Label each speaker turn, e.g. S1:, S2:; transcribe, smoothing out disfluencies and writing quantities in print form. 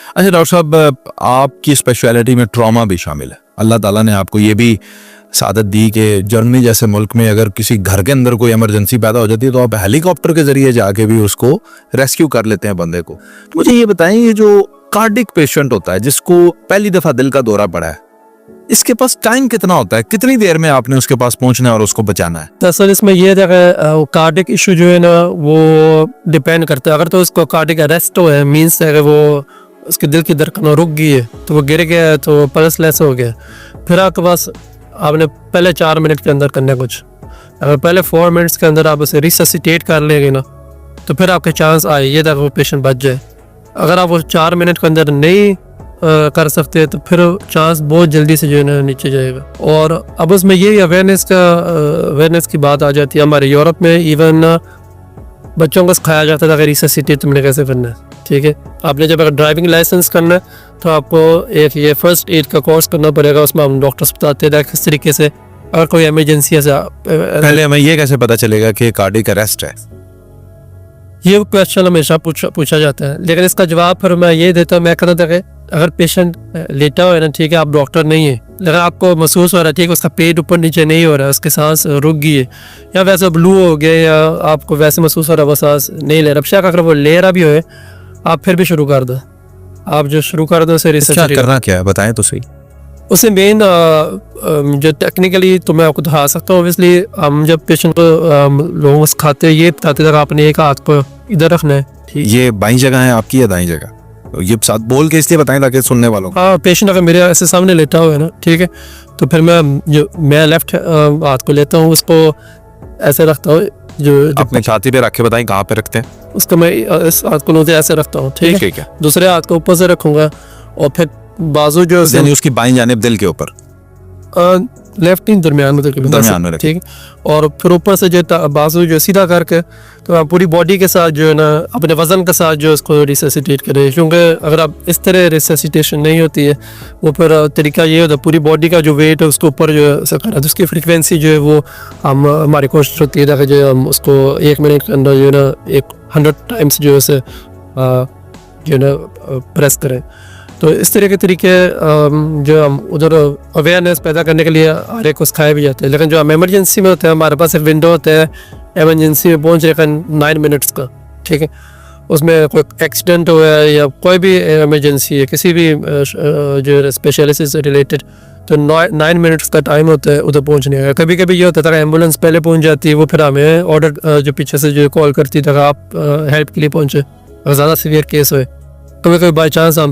S1: अच्छा डॉक्टर साहब, आपकी स्पेशलिटी में ट्रॉमा भी शामिल है। अल्लाह ताला ने आपको ये भी सादत दी कि जर्मनी जैसे मुल्क में अगर किसी घर के अंदर कोई इमरजेंसी पैदा हो जाती है तो आप हेलीकॉप्टर के जरिए जाके भी उसको रेस्क्यू कर लेते हैं बंदे को। तो मुझे ये बताएं, ये जो कार्डिक पेशेंट होता है जिसको पहली दफा दिल का दौरा पड़ा है, इसके पास टाइम कितना होता है? कितनी देर में आपने उसके पास पहुंचना है और उसको बचाना है?
S2: दरअसल इसमें ये कार्डिक इशू जो है ना वो डिपेंड करता है। अगर तो उसको कार्डिक अरेस्ट हो है, मीन्स है कि वो उसके दिल की धड़कन रुक गई है, तो वो गिर गया है, तो पल्स लेस हो गया, फिर आपके पास आपने पहले 4 मिनट के अंदर करना है कुछ। अगर पहले 4 मिनट्स के अंदर आप उसे रिससिटेट कर लेंगे ना, तो फिर आपके चांस आए ये तक वो पेशेंट बच जाए। अगर आप वो 4 मिनट के अंदर नहीं कर सकते तो फिर चांस बहुत जल्दी से जो है ना नीचे जाएगा। और अब उसमें ये अवेयरनेस की बात आ जाती है। हमारे यूरोप में इवन बच्चों को सिखाया जाता था कि रिससिटेट तुमने कैसे करना है। ठीक है, आपने जब अगर ड्राइविंग लाइसेंस करना है तो आपको एक ये फर्स्ट एड का कोर्स करना पड़ेगा। उसमें हम डॉक्टर्स बताते हैं किस तरीके से अगर कोई इमरजेंसी है।
S1: पहले हमें ये कैसे पता चलेगा कि कार्डिक अरेस्ट है?
S2: ये क्वेश्चन हमेशा पूछा जाता है, लेकिन इसका जवाब फिर मैं ये देता हूँ। मैं कहता था कि अगर पेशेंट लेटा हुआ है ना, ठीक है, आप डॉक्टर नहीं है, लेकिन आपको महसूस हो रहा है ठीक है उसका पेट ऊपर नीचे नहीं हो रहा है, उसकी सांस रुक गई है, या वैसे ब्लू हो गया, या आपको वैसे महसूस हो रहा है वो सांस नहीं ले रहा, बेशक अगर वो ले रहा भी हो, आप फिर भी शुरू कर दो। आप जो शुरू कर दो उसे रिसर्च
S1: करना क्या है बताएं तो सही।
S2: उसे मेन जो टेक्निकली तो मैं आपको दिखा सकता हूँ। ऑब्वियसली हम जब पेशेंट को लोगों को सिखाते हैं, ये बताते थे आपने एक हाथ को इधर रखना है। ठीक, ये
S1: बाईं जगह है आपकी या दाईं जगह? तो ये साथ बोल के इसलिए बताएं ताकि सुनने वालों को।
S2: हाँ, पेशेंट अगर मेरे ऐसे सामने लेटा हुआ है ना, ठीक है, तो फिर मैं लेफ्ट हाथ को लेता हूँ, उसको ऐसे रखता हूँ, जो
S1: अपने छाती पे रख के बताएं कहाँ पे रखते हैं
S2: उसको। मैं इस हाथ को ऐसे रखता हूँ, ठीक है, दूसरे हाथ को ऊपर से रखूंगा, और फिर बाजू जो
S1: यानी उसकी बाईं जानिब दिल के ऊपर,
S2: लेफ्ट नहीं, दरमियान में, ठीक है, और फिर ऊपर से जो बाजू जो सीधा करके, तो आप पूरी बॉडी के साथ जो है ना अपने वजन के साथ जो उसको रिससिटेट करें। क्योंकि अगर आप इस तरह रिससिटेशन नहीं होती है, वो फिर तरीका ये होता है पूरी बॉडी का जो वेट है उसके ऊपर जो है करा, तो उसकी फ्रीक्वेंसी जो है वो हमारी कोशिश होती है ताकि जो हम उसको 1 मिनट के अंदर जो है ना 100 टाइम्स जो है उसे जो है ना प्रेस करें। तो इस तरह के तरीके जो हम उधर अवेयरनेस पैदा करने के लिए हर एक को सिखाए भी जाते हैं। लेकिन जो हम इमरजेंसी में होते हैं, हमारे पास एक विंडो होता है इमरजेंसी में पहुँच रहे 9 मिनट्स का, ठीक है, उसमें कोई एक्सीडेंट हुआ है या कोई भी इमरजेंसी है किसी भी जो स्पेशलिस्ट से रिलेटेड, तो 9 मिनट्स का टाइम होता है उधर पहुँचने का। कभी कभी ये होता था कि एम्बुलेंस पहले पहुँच जाती है, वो फिर हमें ऑर्डर जो पीछे से जो कॉल करती था आप हेल्प के लिए पहुँचे, अगर ज़्यादा सीवियर केस हो। कभी कभी बाई चांस हम